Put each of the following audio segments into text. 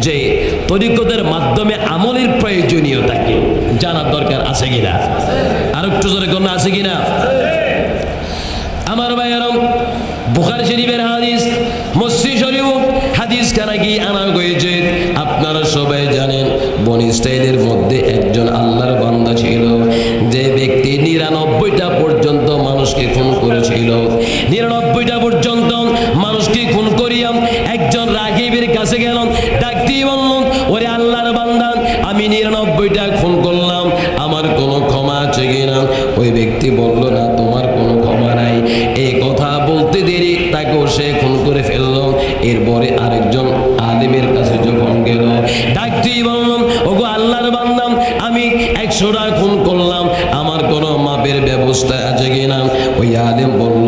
যে তরিকতের মাধ্যমে আমলের প্রয়োজনীয়তা কি জানার দরকার আছে কিনা? আর একটু জোরে কোন আছে কিনা? আমার ভাইয়েরাম, বুখারী শরীফের হাদিস, মুসলিম শরীফ হাদিস খানা কি আনা হয়েছে। আপনারা সবাই জানেন বনী ইসরাইলের মধ্যে একজন আল্লাহর বান্দা ছিল, যে ব্যক্তি ৯৯টা পর্যন্ত মানুষকে খুন করেছিল। ৯৯টা পর্যন্ত মানুষকে খুন করিয়া একজন রাগীবের কাছে গেল, ডাক দিয়ে বলল, ওরে আল্লাহর বান্দা, আমি ৯৯টা খুন করলাম, আমার কোনো ক্ষমা আছে কিনা? ওই ব্যক্তি বলল, না, তোমার কোনো ক্ষমা নাই। এই কথা বলতে দেরি তাকেও সে খুন করে ফেলল। এরপরে আরেকজন আলেমের কাছে যখন গেল, ডাক দিয়ে বলল, ওগো আল্লাহর বান্দা, আমি ১০০টা খুন করলাম, আমার কোনো মাপের ব্যবস্থা আছে কিনা? ওই আলেম বলল,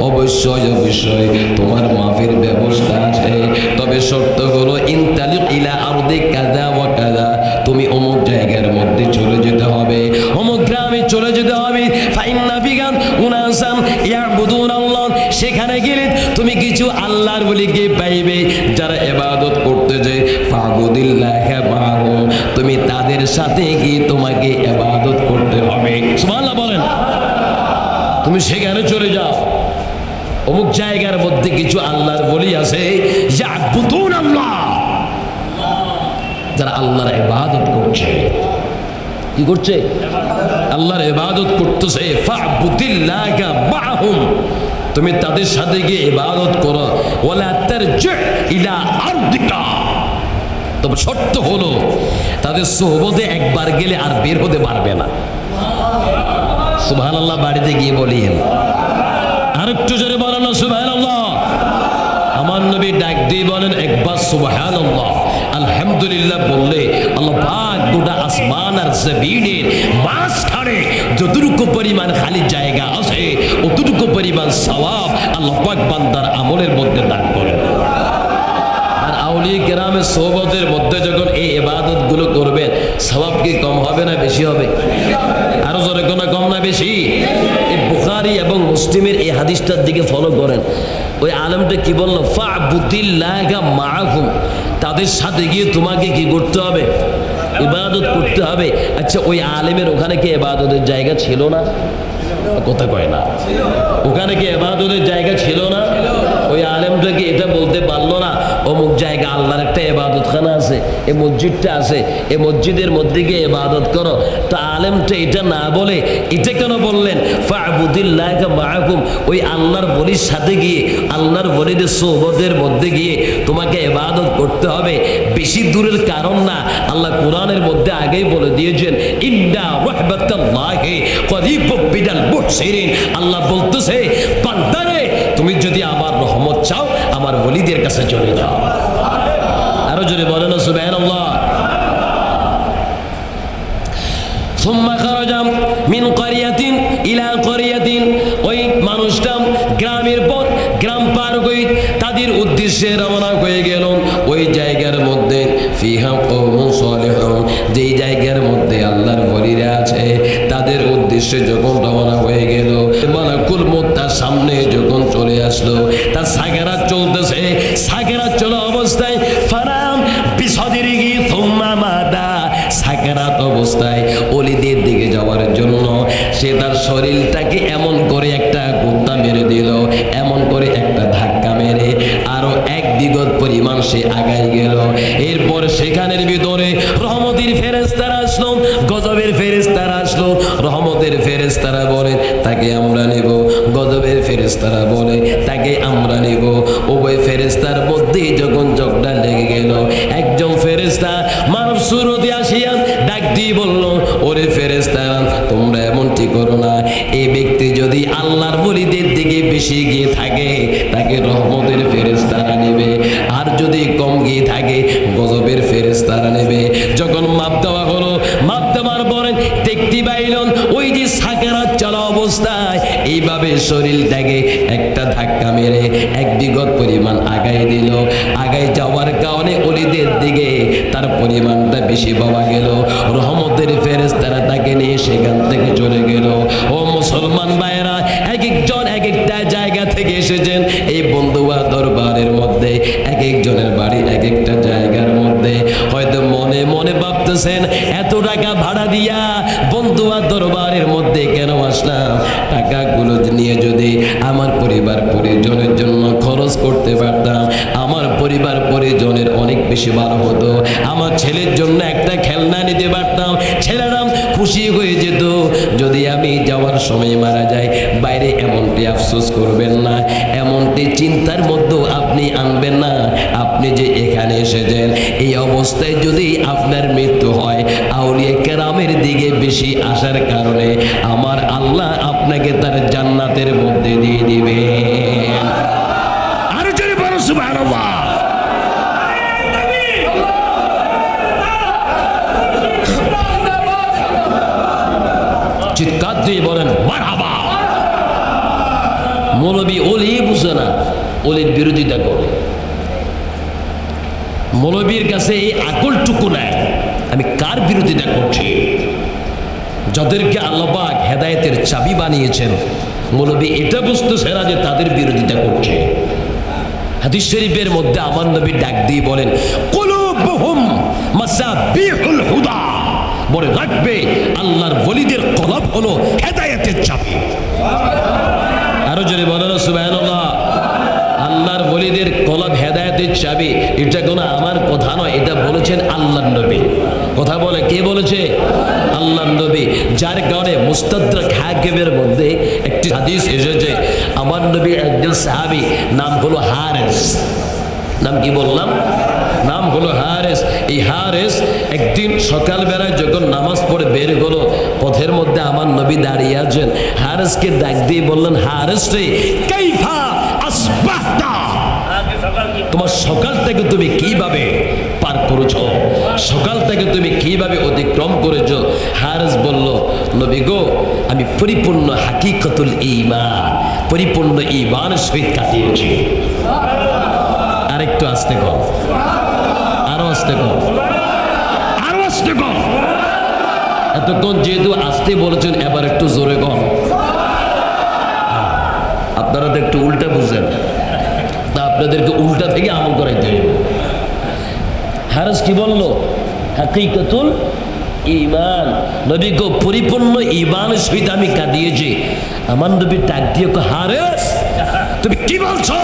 অবশ্যই অবশ্যই তোমার মাপের ব্যবস্থা আছে, তবে শর্ত হলো ইনতালিক ইলা আরদি কাযা ওয়া কাযা, তুমি অমুক জায়গার মধ্যে চলে যেতে হবে, অমুক গ্রামে চলে যেতে হবে। ফাইন্না ফিকা উনাসাম ইয়াবুদুনাল্লাহ, সেখানে গেলে তুমি কিছু আল্লাহর ওলিকে পাইবে যারা ইবাদত করতেছে। ফাবুদিল্লাহি মাহুম, তুমি তাদের সাথে গিয়ে তোমাকে ইবাদত করতে হবে। সুবহানাল্লাহ বলেন। তুমি সেখানে চলে যাও, অমুক জায়গার মধ্যে কিছু আল্লাহর ওলি আছে ইয়াবুদুনাল্লাহ, যারা আল্লাহর ইবাদত করছে। কি করছে? আল্লাহর ইবাদত করতেছে। ফাবুদিল্লাহি মাহুম, তুমি তাদের সাথে গিয়ে ইবাদত করো। ওয়ালা তারজি ইলা আরদিকা, তবে শর্ত হলো তাদের সোহবতে একবার গেলে আর বের হতে পারবে না। সুবহানাল্লাহ বাড়িতে গিয়ে বলিয়েন, আর একটু জোরে বলেন না সুবহানাল্লাহ। আমার নবী ডাক দিয়ে বলেন একবার সুবহানাল্লাহ আলহামদুলিল্লাহ বললে আল্লাহ পাক গোটা আসমান আর জমিনের মাঝখানে যতটুকু পরিমাণ খালি জায়গা আছে অতটুকু পরিমাণ সওয়াব আল্লাহ পাক বান্দার আমলের মধ্যে দান করেন। আর আউলিয়া কেরামের সোহবতের মধ্যে যখন এই ইবাদতগুলো করবেন, সওয়াব কি কম হবে না বেশি হবে? আরো জোরে কোন কম না বেশি? এই বুখারী এবং মুসলিমের এই হাদিসটার দিকে ফলো করেন। ওই আলেমটা কি বলল? ফাবুদিল্লাহি মাহুম, তাদের সাথে গিয়ে তোমাকে কি করতে হবে? ইবাদত করতে হবে। আচ্ছা, ওই আলেমের ওখানে কি ইবাদতের জায়গা ছিল না? কথা কয় না। ওখানে কি ইবাদতের জায়গা ছিল না? ওই আলেমটা কি এটা বলতে পারলো না অমুক জায়গা আল্লাহর একটা ইবাদতখানা আছে, এই মসজিদটা আছে, এই মসজিদের মধ্যে গিয়ে ইবাদত করো? তা আলেমটা এটা না বলে এটা কেন বললেন? ফাবুদিল্লাহি মাহুম, ওই আল্লাহর ওলির সাথে গিয়ে আল্লাহর ওলিদের সোহবতের মধ্যে গিয়ে তোমাকে ইবাদত করতে হবে। বেশি দূরের কারণ না, আল্লাহ কোরআনের মধ্যে আগেই বলে দিয়েছেন ইন্না রাহমাতাল্লাহি করিবুম মিনাল মুহসিনিন। আল্লাহ বলতেছে, বান্দারে তুমি যদি আমার রহমত চাও আমার ওলিদের কাছে চলে যাও। আরো জোরে বলেন না সুবহানাল্লাহ। সুম্মা খারাজা মিন ক্বরিয়াতিন ইলা ক্বরিয়াতিন, ওই মানুষটা গ্রামের পর গ্রাম পার করে তাদের উদ্দেশ্যে রওনা হয়ে গেল। ওই জায়গার মধ্যে ফিহা কওমুন সালিহুন, যেই জায়গার মধ্যে আল্লাহর ওলিরা আছে তাদের উদ্দেশ্যে যখন রওনা হয়ে গেল, মালাকুল মউত তার সামনে যখন চলে আসলো, তার সাগরাত চলতেছে। সাগরাত চলা অবস্থায় ফারাম বিসদরিহি সুম্মা মাদা, সাগরাত অবস্থায় ওলিদের দিকে যাওয়ার জন্য সে তার শরীরটাকে এমন করে একটা গোত্তা মেরে দিল, এমন করে একটা ধাক্কা মেরে আরো এক বিগত পরিমাণ সে আগাই গেল। এরপর সেখানের ভিতরে রহমতের ফেরেশতারা আসলো, গজবের ফেরেশতারা আসলো। রহমতের ফেরেশতারা বলে তাকে আমরা নেব, গজবের ফেরেশতারা বলে তাকে আমরা নেব। উভয় ফেরেশতার মধ্যেই যখন ঝগড়া লেগে গেল, একজন ফেরেশতা মানব সুরতে আসিয়া ডাক দিয়ে বলল, ওরে ফেরেশতারা তোমরা এমনটি করো না, এই ব্যক্তি যদি আল্লাহর ওলিদের দিকে বেশি গিয়ে থাকে তাকে রহমতের ফেরেশতারা নেবে, আর যদি কম গিয়ে থাকে গজবের ফেরেশতারা নেবে। যখন মাপ দেওয়া হলো, মাপ দেওয়ার পরে দেখতে পাইলেন ওই যে সাকারাত চলা অবস্থায় এইভাবে শরীরটাকে একটা ধাক্কা মেরে এক বিগত পরিমাণ আগাই দিল। আগাই যাওয়ার কারণে ওলিদের দিকে তার পরিমাণটা বেশি পাওয়া গেল। রহমতের ফেরেশতারা তাকে নিয়ে সেখান থেকে চলে গেল। ও মুসলমান ভাইরা, এক একজন এক একটা জায়গা থেকে এসেছেন এই বন্ধুয়া দরবারের মধ্যে, এক একজনের বাড়ি এক একটা জায়গার মধ্যে। বলতেছেন এত টাকা ভাড়া দিয়া বন্ধুয়া দরবারের মধ্যে কেন আসলাম? টাকাগুলো নিয়ে যদি আমার পরিবার পরিজনের জন্য খরচ করতে পারতাম, আমার পরিবার পরিজনের অনেক বেশি ভালো হতো। আমার ছেলের জন্য একটা খেলনা নিতে পারতাম, ছেলেরা খুশি হয়ে যেত। যদি আমি যাওয়ার সময় মারা যাই, বাইরে এমনটি আফসোস করবেন না, এমনটি চিন্তার মধ্যে আপনি আনবেন না। আপনি যে এখানে এসেছেন, এই অবস্থায় যদি আপনার মৃত্যু হয়, আউলিয়া কেরামের দিকে বেশি আসার কারণে আমার আল্লাহ আপনাকে তার জান্নাতের মধ্যে দিয়ে দিবেন। আর জোরে বলো সুবহানাল্লাহ। চিৎকার দিয়ে বলেন মারহাবা। মৌলবী ওলি বুঝে না, ওলির বিরোধিতা করে। মৌলবীর কাছে এই আকলটুকু নাই আমি কার বিরোধিতা করছি। যাদেরকে আল্লাহ পাক হেদায়েতের চাবি বানিয়েছেন, মৌলবী এটা বুঝতেছে না যে তাদের বিরোধিতা করছে। হাদিস শরীফের মধ্যে আমার নবী ডাক দিয়ে বলেন কুলুবুহুম মাসাবিহুল হুদা, বলে রাখবে আল্লাহর ওলিদের কলব হলো হেদায়েতের চাবি। আরো জোরে বলেন সুবহানাল্লাহ। আল্লাহর ওলিদের কলব হেদায়েতের চাবি, এটা কোনো আমার কথা নয়, এটা বলেছেন আল্লাহর নবী। কথা বলে কে বলেছে? আল্লাহর নবী। যার কারণে মুস্তাদরাক হাকিমের মধ্যে একটি হাদিস এসেছে, আমার নবী একজন সাহাবী, নাম হলো হারেস। নাম কি বললাম? নাম হলো হারেস। এই হারেস একদিন সকালবেলায় যখন নামাজ পড়ে বের হলো, পথের মধ্যে আমার নবী দাঁড়িয়ে আছেন। হারেসকে ডাক দিয়ে বললেন, হারেস রে, কাইফা আসবাহতা, তোমার সকাল থেকে তুমি কিভাবে পার করেছো, সকাল থেকে তুমি কিভাবে অতিক্রম করেছো? হারেস বলল, নবী গো, আমি পরিপূর্ণ হাকিকতুল ঈমান, পরিপূর্ণ ঈমানের সহিত কাটিয়েছি। আরেকটু আস্তে কর, আরো আস্তে কর, আরো আস্তে কর। এতক্ষণ যেহেতু আস্তে বলেছেন, এবার একটু জোরে কর। আপনারা তো একটু উল্টা বুঝেন, তা আপনাদেরকে উল্টা থেকে আমল করাইতে হবে। হারেস কি বলল? হাকিকতুল ঈমান, নবী গো পরিপূর্ণ ঈমানের সহিত আমি কাটিয়েছি। আমার নবী ডাক দিয়ে, হারেস তুমি কি বলছো,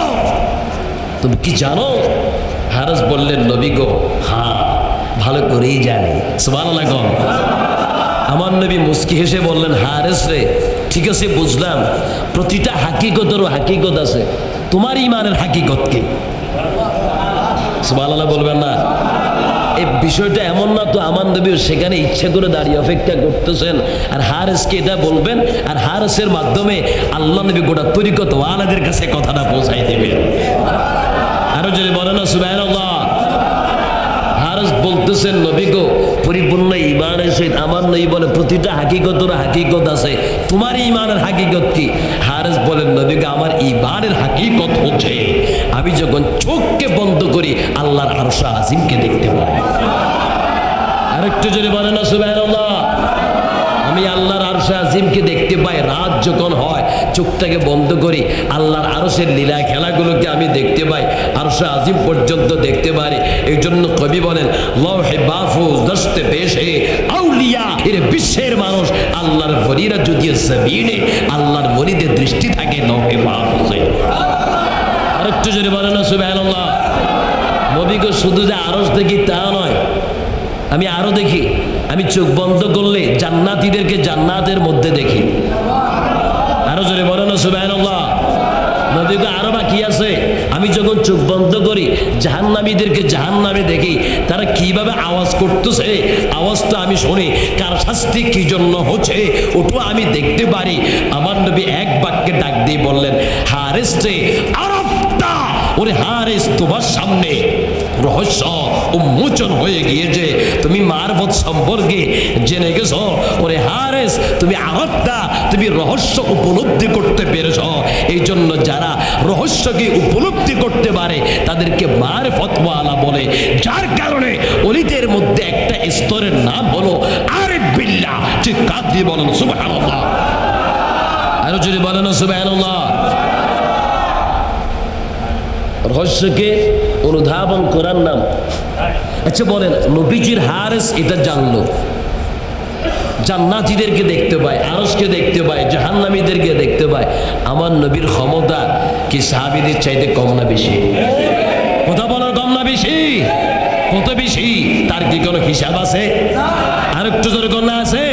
তুমি কি জানো? হারেস বললেন, নবী গো হ্যাঁ ভালো করেই জানি। সুবহানাল্লাহ। আমার নবী মুস্কি হেসে বললেন, হারেস রে, ঠিক আছে বুঝলাম, প্রতিটা হাকিকতেরও হাকিকত আছে, তোমার ঈমানের হাকিকত কি? সুবহানাল্লাহ বলবেন না? এই বিষয়টা এমন না তো আমার নবী সেখানে ইচ্ছে করে দাঁড়িয়ে অপেক্ষা করতেছেন আর হারেসকে এটা বলবেন, আর হারেসের মাধ্যমে আল্লাহ নবী গোটা তরিকত ওয়ালাদের কাছে কথাটা পৌঁছাই দেবেন। আরো যদি বলেন না সুবহানাল্লাহ। হারেস বলতেছেন, নবী গো পরিপূর্ণ ঈমানের সহিত, আমার নবী বলে প্রতিটা হাকিকতের হাকিকত আছে, তোমার ঈমানের হাকিকত কি? হারেস বলেন, নবী গো আমার ঈমানের হাকিকত হচ্ছে আমি যখন চোখকে বন্ধ করি আল্লাহর আরশ আজিমকে দেখতে পাই। আরেকটু যদি বলেন না সুবহানাল্লাহ। আমি আল্লাহর আরশ আজিমকে দেখতে পাই, রাত যখন হয় চোখটাকে বন্ধ করি আল্লাহর আরশের লীলা খেলাগুলোকে আমি দেখতে পাই, আরশ আজিম পর্যন্ত দেখতে পারি। এই জন্য কবি বলেন, লৌহে মাহফুজ দস্তে পেশে আউলিয়া, এর বিশ্বের মানুষ আল্লাহর ওলিরা যদি জমিনে, আল্লাহর ওলিদের দৃষ্টি থাকে লৌহে মাহফুজে। আরেকটু যদি বলেন না সুবহানাল্লাহ। নবীকে শুধু যে আরশ দেখি তা নয়, আমি আরো দেখি, আমি চোখ বন্ধ করলে জান্নাতীদেরকে জান্নাতের মধ্যে দেখি। আরো জোরে বলেন না সুবহানাল্লাহ। নবীকে আরো বাকি আছে, আমি যখন চোখ বন্ধ করি জাহান্নামীদেরকে জাহান্নামে দেখি, তারা কিভাবে আওয়াজ করতেছে, আওয়াজটা আমি শুনি, কার শাস্তি কি জন্য হচ্ছে ওটা আমি দেখতে পারি। আমার নবী এক বাক্যে ডাক দিয়ে বললেন, হারেস রে আরাফতা, ওরে হারেস তোমার সামনে রহস্য উন্মোচন হয়ে গিয়েছে, তুমি মারফত সম্পর্কে জেনে গেছ। ওরে হারেস তুমি আরাফতা, তুমি রহস্য উপলব্ধি করতে পেরেছ। এই জন্য যারা রহস্যকে উপলব্ধি করতে পারে তাদেরকে মারফতওয়ালা বলে, যার কারণে ওলিদের মধ্যে একটা স্তরের নাম হলো আরিফ বিল্লাহ। ঠিক কাঁদ দিয়ে বলেন সুবহানাল্লাহ। আরো যদি বলেন সুবহানাল্লাহ। রহস্যকে অনুধাবন করার নাম আচ্ছা বলেন, নবীজির হারেস এটা জানলো, জান্নাতীদেরকে দেখতে পায়, আরশকে দেখতে পায়, জাহান্নামীদেরকে দেখতে পায়, আমার নবীর ক্ষমতা কি সাহাবীদের চাইতে কম না বেশি? কথা বলো, কম না বেশি? কত বেশি? তার কি কোনো হিসাব আছে? আর একটু জোরে কন্যা আছে?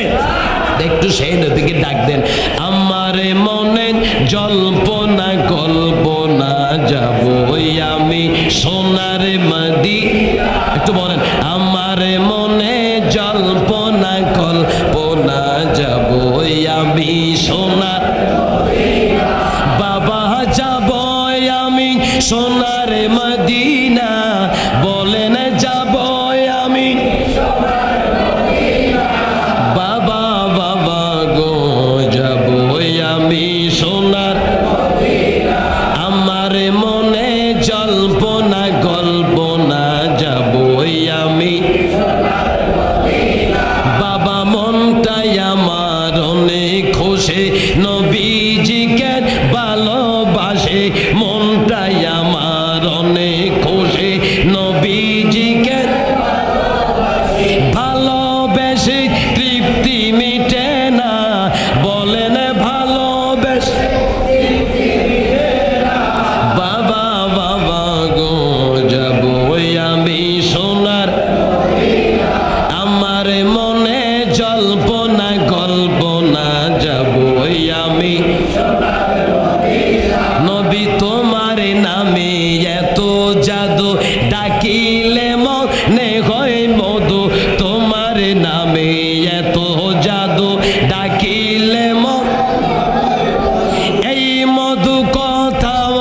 একটু সেই নবীকে ডাক দেন, আমারে মনে জল্পনা কল্পনা যাব আমি সোনার মদিনা। একটু বলেন, আমারে মনে জল্পনা কল্পনা যাব আমি সোনার বাবা, যাব আমি সোনার মদিনা। বলেন যাব আমি বাবা, বাবা গো যাব আমি সোনার। আমার মনে জল্পনা কল্পনা যাব আমি বাবা, মনটাই আমার অনেক খুশি, নবীজিকে ভালোবাসে। মনটাই আমার অনেক খুশি, নবীজিকে ভালোবেসে তৃপ্তি মিটে না। বলেন ভালোবেসে বাবা, বাবা গো যাব আমি সোনার। আমার মনে জল্পনা কল্পনা যাব আমি নবী, তোমার নামে এত জাদু, ডাকিলে মনে হয় মধু। তোমার নামে এত জাদু, ডাকিলে এই মধু কথাও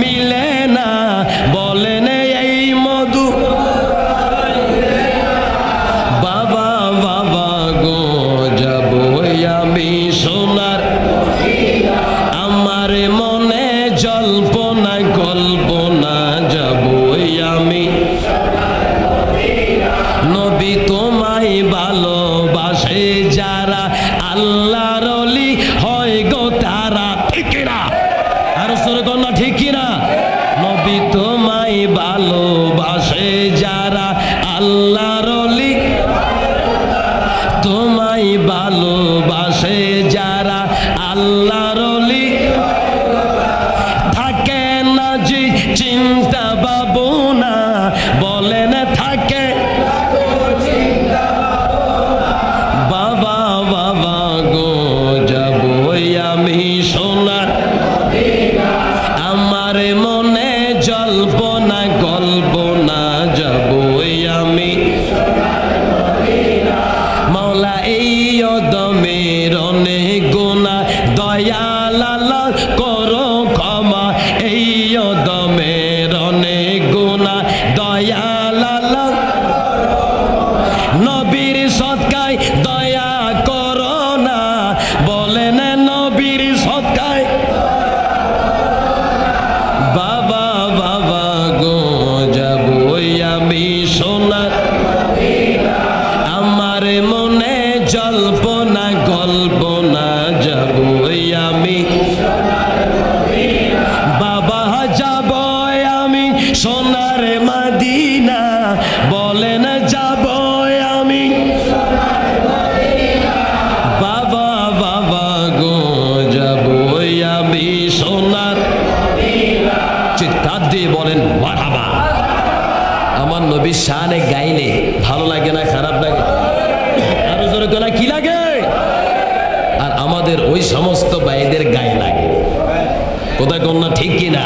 মিলে না। বলেন এই মধু বাবা, বাবা গো যাব আমি সোনার। আমার মনে জল্পনা কল্পনা যাব আমি নবী, তোমায় ভালোবাসে যারা, আল্লাহর ওলি হয় গো তারা। ঠিক না? আরো সরে কন্যা, ঠিক কিনা? নবী তোমায় ভালোবাসে যারা, আল্লাহর ওলি। তোমায় ভালোবাসে যারা, আল্লাহর ওলি। থাকে না যে চিন্তা ভাবনা। বলেন থাকে বাবা, বাবা গো যাব আমি সোনার। আমার মনে জল্পনা কল্পনা যাব আমি মাওলা। এই অদমের অনেক গুনাহ, দয়াল আল্লাহ করো ক্ষমা। এই অদমের অনেক গুনাহ, দয়াল আল্লাহ। নবীর সদকায় দয়া করো না। বলেন নবীর সদকায় বাবা, বাবা গো যাব আমি সোনার। আমার মনে জল্পনা কল্পনা যাব আমি বাবা, যাব আমি সোনার মদিনা। বলেন যাব আমি বাবা, বাবা গো যাব আমি সোনার। চিৎকার দিয়ে বলেন মারহাবা। আমার নবীর শানে গাইলে ভালো লাগে না খারাপ লাগে? আরো জোরে গলা কি লাগে? আর আমাদের ওই সমস্ত ভাইদের গায়ে লাগে। কোথায় কন্যা, ঠিক কিনা?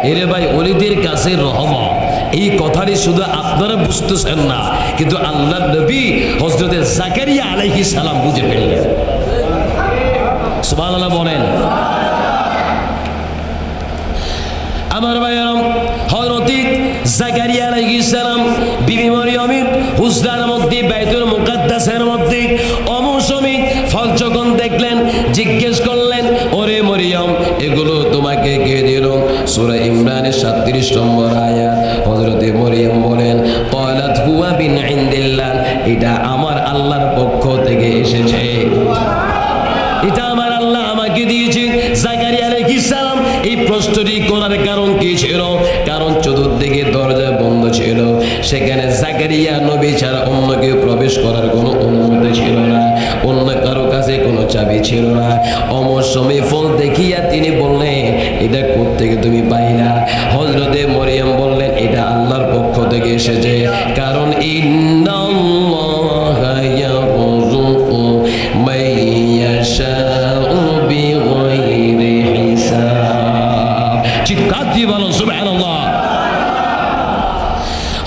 এরে ভাই, ওলিদের কাছে রহমত, এই কথাটি শুধু আপনারা বুঝতেছেন না, কিন্তু আল্লাহর নবী হযরত জাকারিয়া আলাইহিস সালাম বুঝে ফেললেন। সুবহানাল্লাহ বলেন। আমার ভাইয়েরা, হযরত জাকারিয়া আলাইহিস সালাম বিবি মরিয়মের হুজরার মধ্যে, বাইতুল মুকাদ্দাসের মধ্যে অমৌসুমী ফল যখন দেখলেন, জিজ্ঞেস করলেন, ওরে মরিয়ম, এগুলো তোমাকে কে দিল? সূরা ইমরানের 37 নম্বর আয়াত। হযরত মরিয়ম বলেন, ক্বালাত হুয়া বিন ইনদিল্লাহ, এটা আমার আল্লাহর পক্ষ থেকে এসেছে, এটা আমার আল্লাহ আমাকে দিয়েছে। জাকারিয়া আলাইহিস সালাম এই প্রশ্নটি করার কারণ কি ছিল? কারণ চতুর্দিকে দরজা বন্ধ ছিল। সেখানে জাকারিয়া নবী ছাড়া অন্য কেউ প্রবেশ করার কোনো অনুমতি ছিল না, অন্য কারো কাছে কোনো চাবি ছিল না। অমর সময় ফল দেখিয়া তিনি বললেন, এটা কোত্থেকে তুমি পাইলা? হযরতে মরিয়ম বললেন, এটা আল্লাহর পক্ষ থেকে এসেছে, কারণ ইন্নাল্লাহা ইয়ারযুকু মাইয়াশাউ বিগাইরি হিসাব। চিৎকার দিয়ে বলো সুবহানাল্লাহ।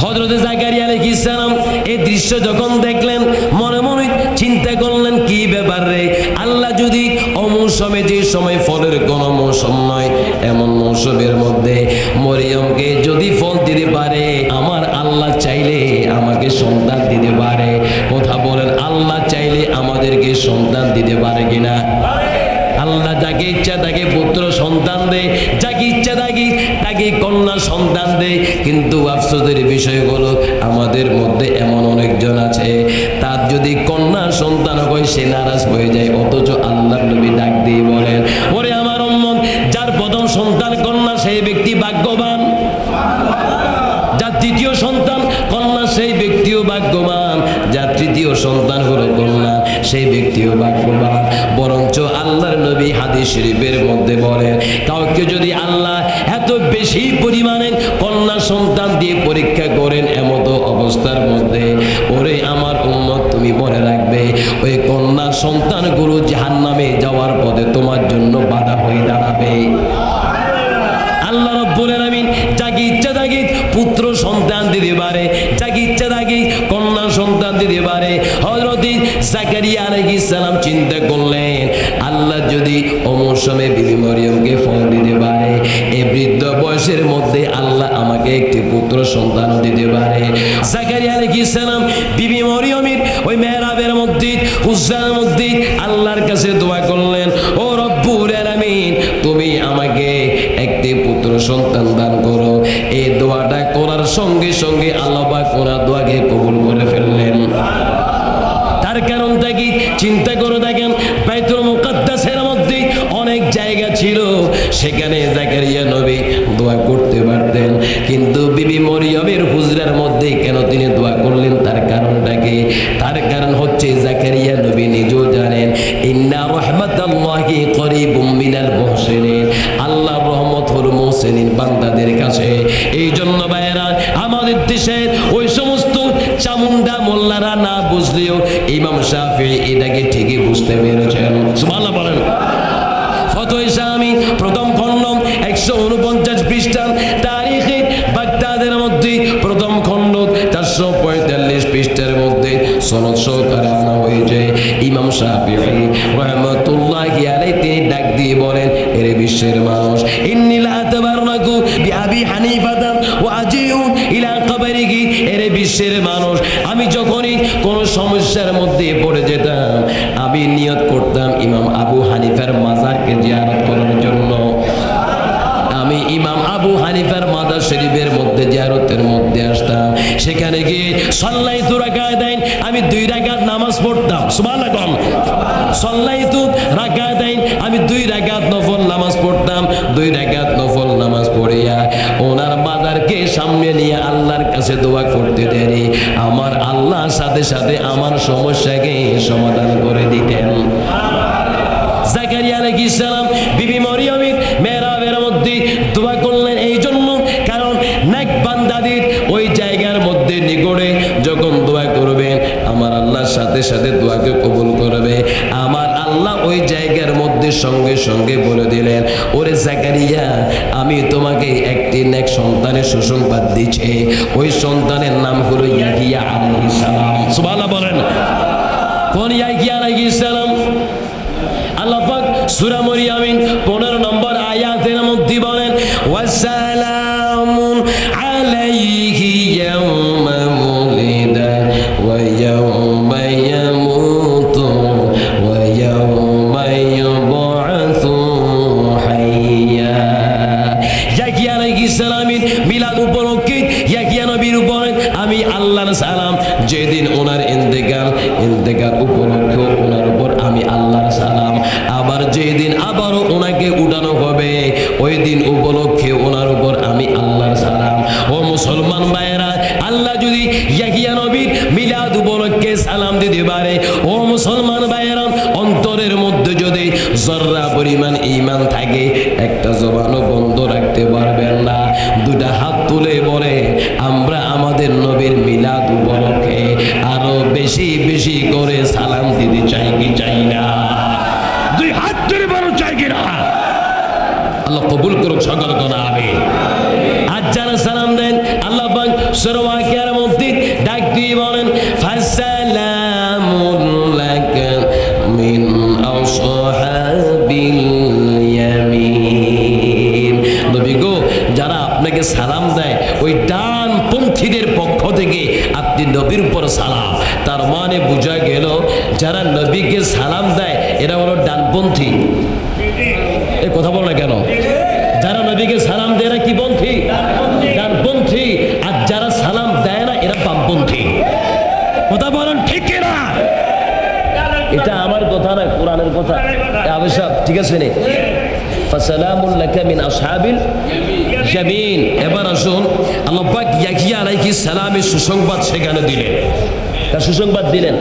হযরতে জাকারিয়া আলাইহিস সালাম এই দৃশ্য যখন দেখলেন, মনে মনে চিন্তা করলেন, কি ব্যাপার রে, আল্লাহ যদি অমৌসুমে, যে সময় ফলের কোন মৌসুম নয়, এমন মৌসুমের মধ্যে মরিয়মকে যদি ফল দিতে পারে, আমার আল্লাহ চাইলে আমাকে সন্তান দিতে পারে। কথা বলেন, আল্লাহ চাইলে আমাদেরকে সন্তান দিতে পারে কিনা? আল্লাহ যাকে ইচ্ছা তাকে পুত্র সন্তান দেয়, যাকে ইচ্ছা তাকে কন্যা সন্তান দেয়। কিন্তু আফসোসের বিষয় হলো, আমাদের মধ্যে এমন অনেকজন আছে, তার যদি কন্যা সন্তান হয় সে নারাজ হয়ে যায়, অথচ আল্লাহর নবী ডাক দিয়ে বলেন, ওরে আমার উম্মত, যার প্রথম সন্তান কন্যা সেই ব্যক্তি ভাগ্যবান, যার তৃতীয় সন্তান কন্যা সেই ব্যক্তিও ভাগ্যবান, যার তৃতীয় সন্তান হলো কন্যা সেই ব্যক্তিও ভাগ্যবান। বরঞ্চ আল্লাহর নবী হাদিস শরীফের মধ্যে বলেন, কাউকে যদি আল্লাহ এত বেশি পরিমাণে কন্যা সন্তান দিয়ে পরীক্ষা করেন, এমত অবস্থার মধ্যে, ওরে আমার উম্মত, তুমি মনে রাখবে, ওই কন্যা সন্তানগুলো জাহান্নামে যাওয়ার পথে তোমার জন্য বাধা হয়ে দাঁড়াবে। আল্লাহ রাব্বুল আলামিন যাকে ইচ্ছা তাকে পুত্র সন্তান দিতে পারে, যাকে ইচ্ছা তাকে কন্যা সন্তান দিতে পারে। হযরত জাকারিয়া আলাইহিস সালাম চিন্তা করলেন, আল্লাহ যদি অমৌসুমে বিবি মরিয়মকে ফল দিতে পারে, এই বৃদ্ধ বয়সের মধ্যে আল্লাহ আমাকে একটি পুত্র সন্তান দিতে পারে। জাকারিয়া আলাইহিস সালাম বিবি মরিয়মের ওই মেহরাবের মধ্যে, হুজরার মধ্যে আল্লাহর কাছে দোয়া করলেন, ও রব্বুল আলামিন, তুমি আমাকে একটি পুত্র সন্তান দান করো। এই দোয়াটা করার সঙ্গে সঙ্গে আল্লাহ পাক ওনার দোয়াকে কবুল করে ফেললেন। তার কারণটা কি? চিন্তা করে দেখেন, বাইতুল মুকাদ্দাসের মধ্যে অনেক জায়গা ছিল, সেখানে জাকারিয়া নবী দোয়া করতে পারতেন, কিন্তু বিবি মরিয়মের হুজরার মধ্যে কেন তিনি দোয়া করলেন? তার কারণটা কি? তার কারণ হচ্ছে, জাকারিয়া নবী নিজেও জানেন, ইন্না রাহমাতাল্লাহি করিবুম মিনাল মুহসিনিন, আল্লাহর রহমত হলো মুহসিনিন বান্দাদের কাছে। এই জন্য ভাইয়েরা, আমাদের দেশের ওই সমস্ত চামুন্ডা মোল্লারা না বুঝলেও ইমাম শাফিঈ এটাকে ঠিকই বুঝতে পেরেছেন। সুবহানাল্লাহ বলেন। ফতোয়া শামী প্রথম খণ্ড 149 পৃষ্ঠা, তারিখে বাগদাদের মধ্যে প্রথম খণ্ড 445 পৃষ্ঠার মধ্যে সনদ সহকারে আনা হয়েছে। ইমাম শাফিঈ রাহমাতুল্লাহি আলাইহি তিনি ডাক দিয়ে বলেন, এরে বিশ্বের মানুষ, ইন্নী লা আতাবাররাকু বিআবি হানিফাতা ওয়া আজিউ ইলা কবরিহি, এরে বিশ্বের মানুষ, আমি যখনই কোনো সমস্যার মধ্যে পড়ে যেতাম, আমি নিয়ত করতাম ইমাম আবু হানিফার মাজারকে জিয়ারত করার জন্য। আমি ইমাম আবু হানিফার মাজার শরীফের মধ্যে জিয়ারতের মধ্যে আসতাম, সেখানে গিয়ে সাল্লাইতু রাকাতাইন, আমি 2 রাকাত নামাজ পড়তাম। সুবহানাল্লাহ। সাল্লাইতু রাকাতাইন, আমি 2 রাকাত নফল নামাজ পড়তাম। 2 রাকাত নফল নামাজ পড়িয়া ওনার মাজারকে সামনে নিয়ে আল্লাহর কাছে দোয়া করতে দেরি, আমার আল্লাহ সাথে সাথে আমার সমস্যাকে সমাধান করে দিতেন। জাকারিয়া আলাইহিস সালাম বিবি মরিয়মের মেহরাবের মধ্যে দোয়া করলেন এই জন্য, কারণ নেক বান্দাদের ওই জায়গার মধ্যে নিকটে যখন দোয়া করবেন, আমার আল্লাহর সাথে সাথে দোয়াকে কবুল করবে। আমার আল্লাহ ওই জায়গার মধ্যে সঙ্গে সঙ্গে বলে দিলেন, ওরে জাকারিয়া, আমি তোমাকে একটি নেক সন্তানের সুসংবাদ দিচ্ছি, ওই সন্তানের নাম হলো ইয়াহিয়া আলাইহিস সালাম। সুবহানাল্লাহ বলেন। কোন ইয়াহিয়া আলাইহিস সালাম? আল্লাহ পাক সূরা মরিয়মের 15 নম্বর আয়াতের মধ্যে বলেন, ওয়াসালামুন আলাইহি ইয়াওমা ওয়ালিদা ওয়া ইয়াওমা ইয়ামুতু ওয়া ইয়াওমা ইউবআসু হাইয়া। ইয়াহিয়া আলাইহিস সালামের মিলাদ উপলক্ষে ইয়াহিয়া নবীর উপরে আমি আল্লাহর সালাম, যেদিন ওনার ইন্তেকাল উপলক্ষে ওনার উপর আমি আল্লাহর সালাম, আবার যেদিন আবারও ওনাকে উঠানো হবে ওই দিন উপলক্ষে ওনার উপর আমি আল্লাহর সালাম। ও মুসলমান ভাইয়েরা, আল্লাহ যদি ইয়াহিয়া নবীর দিতে পারে। ও মুসলমান ভাইয়েরা, অন্তরের মধ্যে যদি জর্রা পরিমাণ ঈমান থাকে, একটা জবানও বন্ধ রাখতে পারবেন না। দুটা হাত তুলে বলে, আমরা আমাদের নবীর মিলাদ উপলক্ষে আরো বেশি বেশি করে সালাম দিতে চাই কি চাই না? দুই হাত তুলে বলো, চাই কিনা? আল্লাহ কবুল করুক, সকল কোনা আমিন। আজ যারা সালাম দেন, আল্লাহ পাক সূরা ওয়াকিয়ার মধ্যে ডাক দিয়ে বলেন, ফাসালামুন লাকা মিন আসহাবিল ইয়ামিন। নবী গো, যারা আপনাকে সালাম দেয় ওই ডানপন্থীদের পক্ষ থেকে আপনি নবীর উপর সালাম। তার মানে বোঝা গেল যারা নবীকে সালাম দেয় এরা হলো ডানপন্থী। এই কথা বলো না কেন? যারা নবীকে সালাম দেয় এরা কি পন্থী? ডানপন্থী। আর যারা সালাম দেয় না এরা বামপন্থী। কথা বলেন ঠিক কিনা? এটা আমার কথা না, কোরআনের কথা। আবেশাব ঠিক আছে নে? ফাসালামুন লাকা মিন আসহাবিল ইয়ামিন। এবার আসুন, আল্লাহ পাক ইয়াহইয়া আলাইহিস সালামের সুসংবাদ সেখানে দিলেন। তার সুসংবাদ দিলেন,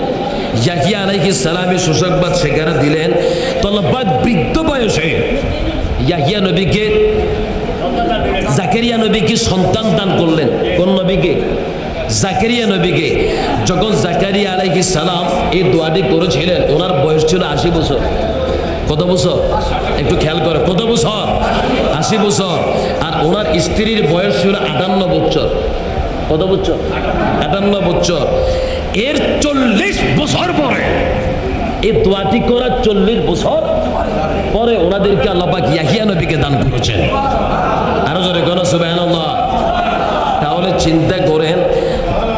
ইয়াহইয়া আলাইহিস সালামের সুসংবাদ সেখানে দিলেন। তো আল্লাহ পাক বৃদ্ধ বয়সে ইয়াহইয়া নবীকে, জাকারিয়া নবীকে সন্তান দান করলেন। কোন নবীকে? জাকারিয়া নবীকে। যখন জাকারিয়া আলাইহিস সালাম এই দোয়াটি করেছিলেন, ওনার বয়স ছিল 80 বছর। কত বছর? একটু খেয়াল করে, কত বছর? 80 বছর। আর ওনার স্ত্রীর বয়স ছিল 58 বছর। কত বছর? 58 বছর। এর 40 বছর পরে, এই দোয়াটি করার 40 বছর পরে ওনাদেরকে আল্লাহ পাক ইয়াহইয়া নবীকে দান করেছেন। আরো জোরে বলো সুবহানাল্লাহ। তাহলে চিন্তা করেন,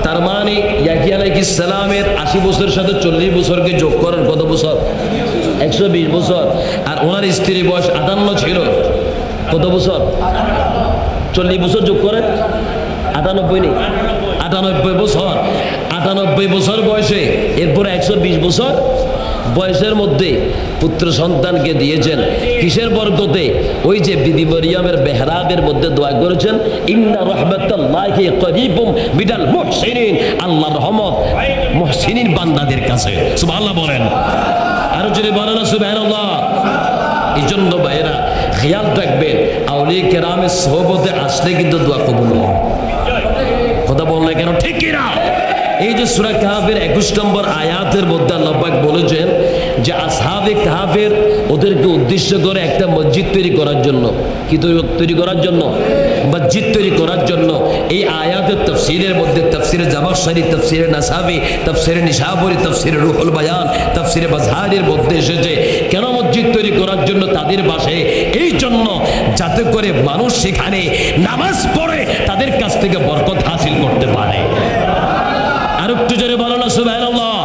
তার মানে ইয়াহইয়া আলাইহিস সালামের 80 বছরের সাথে 40 বছরকে যোগ করেন কত বছর? 120 বছর। আর ওনার স্ত্রীর বয়স 58 ছিল। কত বছর? 40 বছর যোগ করেন, 98 নেই, 98 বছর। 98 বছর বয়সে এরপরে 120 বছর বয়সের মধ্যে পুত্র সন্তানকে দিয়েছেন। কিসের বরকতে? ওই যে বিবি মরিয়মের মেহরাবের মধ্যে দোয়া করেছেন, ইন্না রাহমাতাল্লাহি করিবুম বিদাল মুহসিনিন। আল্লাহর রহমত মুহসিনিন বান্দাদের কাছে। সুবহানাল্লাহ বলেন। আরো যদি বলেন না সুবহানাল্লাহ। এই জন্য ভাইয়েরা খেয়াল রাখবেন, আউলিয়া কেরামের সোহবতে আসলে কিন্তু দোয়া কবুল হয়। কথা বললে কেন? ঠিক কিনা? এই যে সূরা কাহফের 21 নম্বর আয়াতের মধ্যে আল্লাহ পাক বলেছেন যে আসহাবে কাহফের ওদেরকে উদ্দেশ্য করে একটা মসজিদ তৈরি করার জন্য, কি তৈরি করার জন্য? মসজিদ তৈরি করার জন্য। এই আয়াতের তাফসীরের মধ্যে তাফসীরে জামাখশরী, তাফসীরে নাসাবি, তাফসীরে নিশাবুরি, তাফসীরে রুহুল বায়ান, তাফসীরে বাজহারির মধ্যে এসেছে কেন মসজিদ তৈরি করার জন্য তাদের বাসায়? এই জন্য যাতে করে মানুষ সেখানে নামাজ পড়ে তাদের কাছ থেকে বরকত হাসিল করতে পারে। আর একটু জোরে বলো না সুবহানাল্লাহ।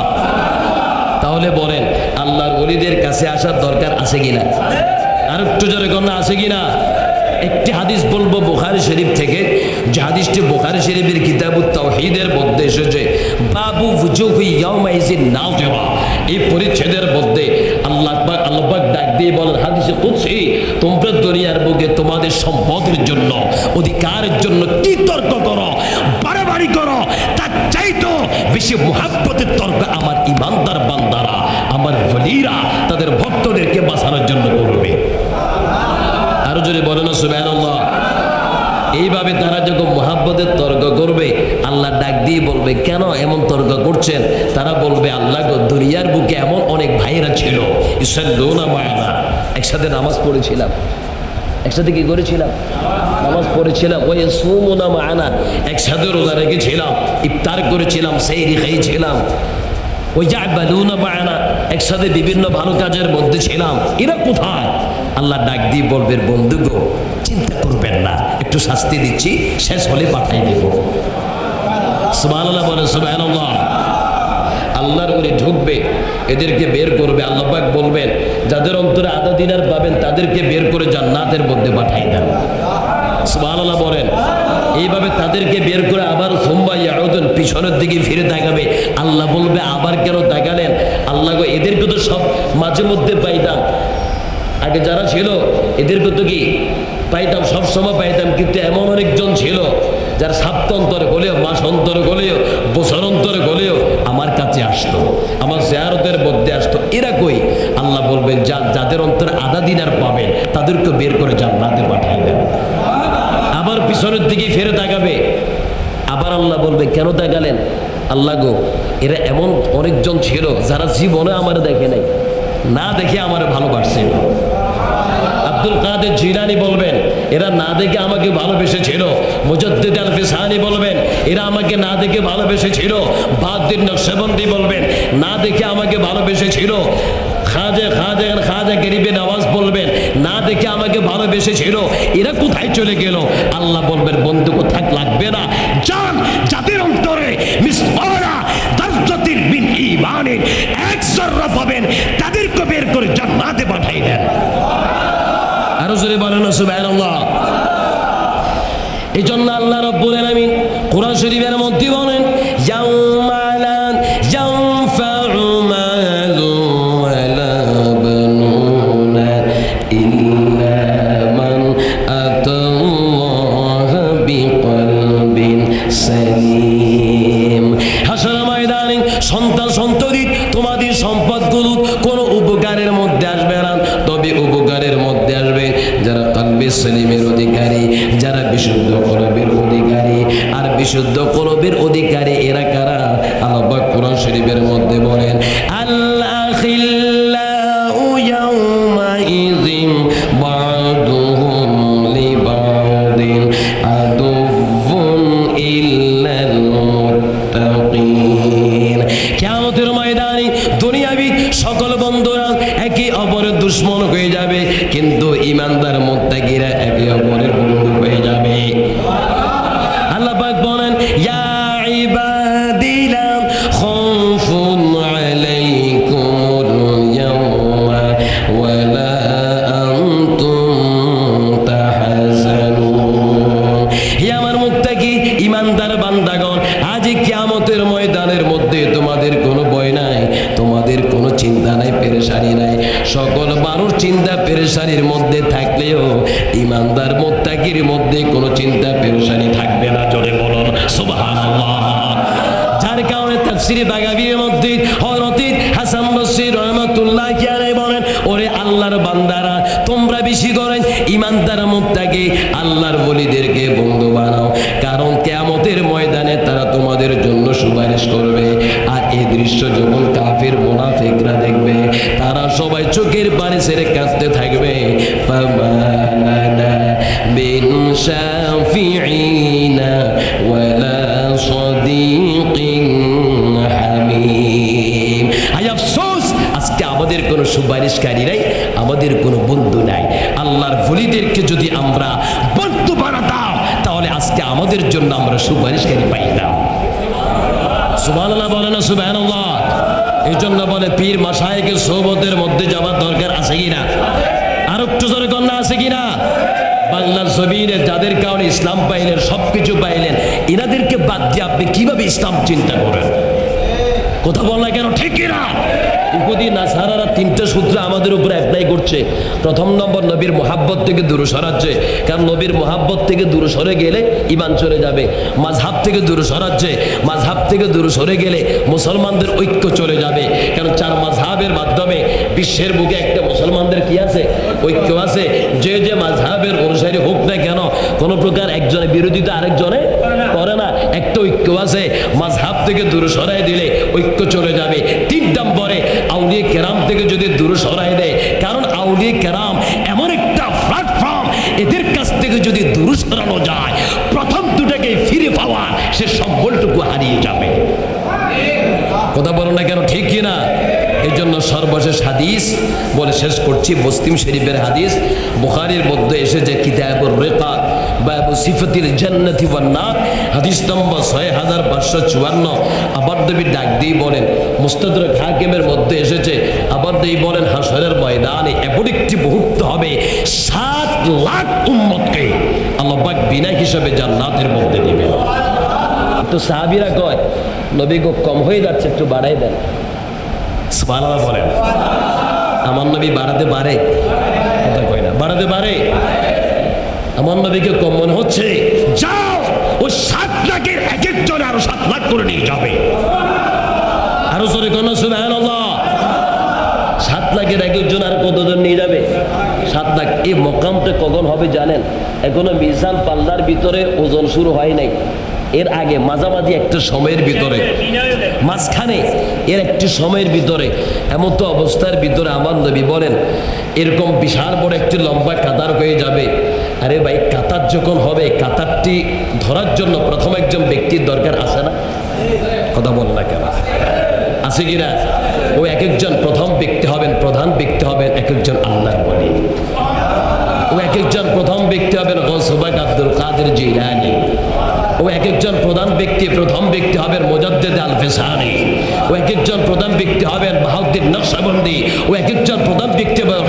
তাহলে বলেন, আল্লাহর ওলিদের কাছে আসার দরকার আছে কিনা? আর একটু জোরে কন্যা আছে কিনা? একটি হাদিস বলবো বুখারী শরীফ থেকে, যে হাদিসটি বুখারী শরীফের কিতাবুত তাওহীদের মধ্যে এসেছে। বাবু ওয়াজুহি ইয়াউমাইজিন নাযিরা। এই পরিচ্ছেদের মধ্যে আল্লাহ পাক ডাক দিয়ে বলেন হাদিসে কুদসি, তোমরা দুনিয়ার বুকে তোমাদের সম্পদের জন্য, অধিকারের জন্য কি তর্ক করো, বাড়াবাড়ি করো, তার চাইতো বেশি মুহাব্বতের তর্ক আমার ইমানদার বান্দারা, আমার ওলিরা তাদের ভক্তদেরকে বাঁচানোর জন্য করবে। আরো যদি বলে না সুবহানাল্লাহ। এইভাবে তারা যখন মুহাব্বতের তর্ক করবে, আল্লাহ ডাক দিয়ে বলবে কেন এমন তর্ক করছেন? তারা বলবে আল্লাহ গো, দুনিয়ার বুকে এমন অনেক ভাইরা ছিল, ইসাল্লুনা মা'ানা, একসাথে নামাজ পড়েছিলাম, একসাথে কি করেছিলাম? নামাজ পড়েছিলাম। ওই সুমুনা মা'ানা, একসাথে রোজা রেখেছিলাম, ইফতার করেছিলাম, সেহরি খেয়েছিলাম। ওই ইয়াবাদুনা মা'ানা, একসাথে বিভিন্ন ভালো কাজের মধ্যে ছিলাম। এরা কোথায়? আল্লাহ ডাক দিয়ে বলবেন বন্ধু গো, চিন্তা করবেন না, একটু শাস্তি দিচ্ছি, শেষ হলে পাঠাই দেব। সুবহানাল্লাহ বলেন সুবহানাল্লাহ। আল্লাহর ওরে ঢুকবে, এদেরকে বের করবে। আল্লাহ পাক বলবেন যাদের অন্তরে আদা দিনার পাবেন তাদেরকে বের করে জান্নাতের মধ্যে পাঠাই দেন। সুবহানাল্লাহ বলেন। এইভাবে তাদেরকে বের করে আবার সুম্মা ইয়াউদুন, পিছনের দিকে ফিরে তাকাবে। আল্লাহ বলবে আবার কেন তাকালেন? আল্লাহ গো, এদেরকে তো সব মাঝে মধ্যে পাইতাম, আগে যারা ছিল এদেরকে তো কি পাইতাম, সবসময় পাইতাম, কিন্তু এমন অনেকজন ছিল যারা সপ্তাহ অন্তরে হলেও, মাস অন্তরে হলেও, বছর অন্তরে হলেও আমার কাছে আসতো। আমার জিয়ারতের মধ্যে আসতো, এরা কই? আল্লাহ বলবেন যাদের অন্তরে আধা দিনার পাবেন তাদেরকে বের করে জান্নাতে পাঠিয়ে দেন। আবার পিছনের দিকে ফিরে তাকাবে, আবার আল্লাহ বলবে কেন তাকালেন? আল্লাহ গো, এরা এমন অনেকজন ছিল যারা জীবনে আমার দেখে নাই, না দেখে আমার ভালোবাসছিল। আব্দুল কাদের জিলানী বলবেন এরা না দেখে আমাকে ভালোবেসেছিল। মুজাদ্দিদ আল ফিসানি বলবেন এরা আমাকে না দেখে ভালোবেসেছিল। বাদউদ্দিন নকশবন্দি বলবেন না দেখে আমাকে ভালোবেসেছিল। খাজা গরিবে নওয়াজ বলবেন না দেখে আমাকে ভালোবেসেছিল। এরা কোথায় চলে গেল? আল্লাহ বলবেন বন্ধু কোথায় লাগবে না, জান যাদের অন্তরে মিসকালা দাররাতিন মিন ঈমানিন এক যাররা পাবেন তাদেরকে বের করে জান্নাতে পাঠিয়ে দেন। আরো জোরে বলেন সুবহানাল্লাহ। এই জন্য আল্লাহ রাব্বুল আলামিন কোরআন শরীফের মধ্যে বলেন ইয়াউমা লা ইয়ানফাউ মালু ওয়ালা বানুনা ইল্লা মান আতাল্লাহা বিকলবিন সালিম। হাসর ময়দানে সন্তান সন্ততি তোমাদের সম্পদগুলো কোনো উপকারের মধ্যে আসবে না, তবে উপকারের মধ্যে আসবে যারা কলবে সলিমের অধিকারী, যারা বিশুদ্ধ কলবের অধিকারী। আর বিশুদ্ধ কলবের অধিকারী এরা কারা? আল্লাহ কোরআন শরীফের মধ্যে বলেন আল-আখিল্লাউ ইয়াওমাইযিন বা'দুহুম লিবা'দিন আদুউন ইল্লাল মুত্তাকিন। কিয়ামতের ময়দানে দুনিয়াবি সকল বন্ধুরা একে অপরের দুশমন হয়ে যাবে, কিন্তু ঈমানদার মুত্তাকিরা একে অপরের বন্ধু হয়ে যাবে। আল্লাহ পাক বলেন ইয়া ইবাদি লা খাউফুন আলাইকুমুল ইয়াওমা ওয়া লা আনতুম তাহজানুন। হে আমার মুত্তাকি ঈমানদার বান্দাগণ, আজ কিয়ামতের ময়দানের মধ্যে তোমাদের কোনো ভয় নাই, তোমাদের কোনো চিন্তা নাই, পেরেশানি নাই। সকল মানুষ চিন্তা পেরেশানির মধ্যে থাকলেও ঈমানদার মুত্তাকির মধ্যে কোনো চিন্তা পেরেশানি থাকবে না। জোরে বলুন সুবহানাল্লাহ। যার কারণে তাফসীরে বাগাবীর মধ্যে হযরত হাসান বসরী রাহমাতুল্লাহি আলাইহি বলেন ওরে আল্লাহর বান্দারা তোমরা বেশি করে ঈমানদার মুত্তাকি আল্লাহর ওলিদেরকে বন্ধু বানাও, কারণ কিয়ামতের ময়দানে তারা তোমাদের জন্য সুপারিশ করবে। আর এই দৃশ্য যখন কাফির মুনাফিকরা দেখবে তারা সবাই চোখের পানি ছেড়ে কাঁদতে থাকবে। ফামালানা বিন শাফিঈনা ওয়ালা সাদীকিন হামীম। আয় আফসোস, আজকে আমাদের কোনো সুপারিশকারী নাই, আমাদের কোনো বন্ধু নাই। আল্লাহর ওলিদেরকে যদি আমরা বন্ধু বানাতাম তাহলে আজকে আমাদের জন্য আমরা সুপারিশকারী পাইতাম। সুবহানাল্লাহ বলে না সুবহানাল্লাহ। এই জন্য বলে পীর মাশায়েখের সোহবতের মধ্যে যাওয়ার দরকার আছে কিনা? আর একটু জোরে কন্যা আছে কিনা? বাংলার জমিনে যাদের কারণে ইসলাম পাইলেন, সবকিছু পাইলেন, এনাদেরকে বাদ দিয়ে আপনি কিভাবে ইসলাম চিন্তা করেন? কথা বল না কেন? ঠিক কিনা? ইহুদি নাসারারা তিনটা সূত্র আমাদের উপরে অ্যাপ্লাই করছে। প্রথম নম্বর, নবীর মোহাব্বত থেকে দূরে সরাচ্ছে, কারণ নবীর মোহাব্বত থেকে দূরে সরে গেলে ঈমান চলে যাবে। মাযহাব থেকে দূরে সরাচ্ছে, মাযহাব থেকে দূরে সরে গেলে মুসলমানদের ঐক্য চলে যাবে, কারণ চার মাযহাবের মাধ্যমে বিশ্বের বুকে একটা মুসলমানদের কি আছে? ঐক্য আছে। যে যে মাযহাবের অনুসারী হোক না কেন, কোনো প্রকার একজনের বিরোধিতা আরেকজনে করে না, একটা ঐক্য আছে। মাযহাব থেকে দূরে সরাই দিলে ঐক্য চলে যাবে। তিন নম্বরে, আউলিয়া কেরাম থেকে যদি দূরে সরাই দেয়, কারণ আউলিয়া কেরাম এমন একটা প্ল্যাটফর্ম, এদের কাছ থেকে যদি দূরে সরানো যায়, প্রথম দুটাকে ফিরে পাওয়া সে সম্বলটুকু হারিয়ে যাবে। কথা বলো না কেন? ঠিক কিনা? এই জন্য সর্বশেষ হাদিস বলে শেষ করছি, মুসলিম শরীফের হাদিস, বুখারীর মধ্যে এসেছে কিতাবুর রিকাত বাবু সিফাতিল জান্নাতি ওয়ান নার, হাদিস নম্বর 6554। আবার নবী ডাক দিয়ে বলেন, মুস্তাদরাক হাকিমের মধ্যে এসেছে, আবার নবী বলেন হাসরের ময়দানে এমন একটি মুহূর্ত হবে 7 লাখ উম্মতকে আল্লাহ পাক বিনা হিসাবে জান্নাতের মধ্যে দিবেন। তো সাহাবীরা কয় নবী গো কম হয়ে যাচ্ছে, একটু বাড়াই দেন। সুবহানাল্লাহ বলেন। আমার নবী বাড়াতে পারে? কথা কয় না, বাড়াতে পারে? আমার নবীকে কম মনে হচ্ছে? যাও ওই 7 লাখের এক একজন আরো 7 লাখ করে নিয়ে যাবে। আরো জোরে কোন সুবহানাল্লাহ। লাখের এক একজন আর কতজন নিয়ে যাবে? 7 লাখ। এই মকামটা কখন হবে জানেন? এখনো মিজান পাল্লার ভিতরে ওজন শুরু হয় নাই, এর আগে মাঝামাঝি একটা সময়ের ভিতরে, মাঝখানে এর একটি সময়ের ভিতরে, এমন তো অবস্থার ভিতরে আমার নবী বলেন এরকম বিশাল বড় একটি লম্বা কাতার হয়ে যাবে। আরে ভাই, কাতার যখন হবে, কাতারটি ধরার জন্য প্রথম একজন ব্যক্তির দরকার আছে না? কথা বল না কেন? আছে কিনা? ও এক একজন প্রথম ব্যক্তি হবেন, প্রধান ব্যক্তি হবেন এক একজন আল্লাহর ওলি। ও এক একজন প্রথম ব্যক্তি হবেন গৌসুবাক আব্দুল কাদের জিলানী। ও এক একজন প্রধান ব্যক্তি, প্রথম ব্যক্তি হবেন মুজাদ্দিদ আল ফিসানি। ও এক একজন প্রধান ব্যক্তি হবেন বাহাউদ্দিন নকশবন্দি। ও এক একজন প্রধান ব্যক্তি হবেন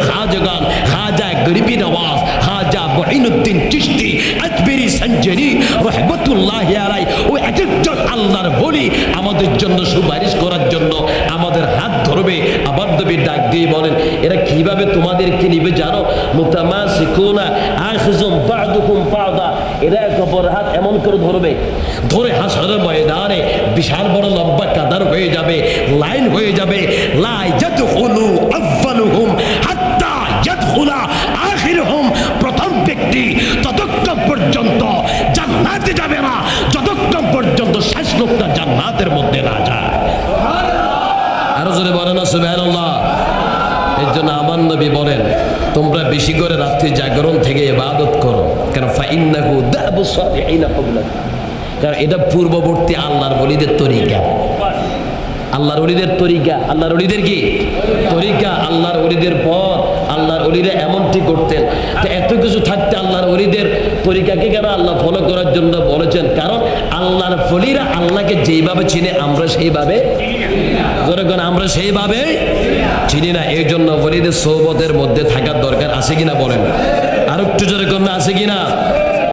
খাজাগান, খাজা গরিবি নওয়াজ, খাজা মুঈনুদ্দিন চিশতি আজমেরি সঞ্জনী রহমতুল্লাহি আলাইহি। ও এক একজন আল্লাহর ওলি আমাদের জন্য সুপারিশ করার জন্য আমাদের হাত ধরবে। আবার নবী ডাক দিয়ে বলেন এরা কিভাবে তোমাদেরকে নিবে জানো? মুতামাসিকুনা আখিযুম বা'দুকুম বা'দা। এরা এক অপরের হাত এমন করে ধরবে, ধরে হাসরের ময়দানে বিশাল বড় লম্বা কাতার হয়ে যাবে, লাইন হয়ে যাবে। লা ইয়াদখুলু আউয়ালুহুম হাত্তা ইয়াদখুলা আখিরুহুম। প্রথম ব্যক্তি ততক্ষণ পর্যন্ত জান্নাতে যাবে না যতক্ষণ পর্যন্ত শেষ লোকটা জান্নাতের মধ্যে না যায়। আরো জোরে বলেন না সুবহানাল্লাহ। এর জন্য আমার নবী বলেন তোমরা বেশি করে রাত্রি জাগরণ থেকে ইবাদত করো, কারণ ফাইন্নাহু দাবুস সালিহিনা ক্বাবলাকুম। কারণ এটা পূর্ববর্তী আল্লাহর ওলিদের তরিকা, আল্লাহর ওলিদের তরিকা। আল্লাহর ওলিদের কি তরিকা? আল্লাহর ওলিদের পথ। আল্লাহর ওলিরা এমনটি করতেন। তো এত কিছু থাকতে আল্লাহর ওলিদের তরিকাকে কেন আল্লাহ ফলো করার জন্য বলেছেন? কারণ আল্লাহর ওলিরা আল্লাহকে যেইভাবে চিনে আমরা সেইভাবে, যখন আমরা সেইভাবে চিনি না। এই জন্য ওলিদের সোহবতের মধ্যে থাকার দরকার আছে কিনা বলেন? আর একটু জোরে কন্যা আছে কিনা?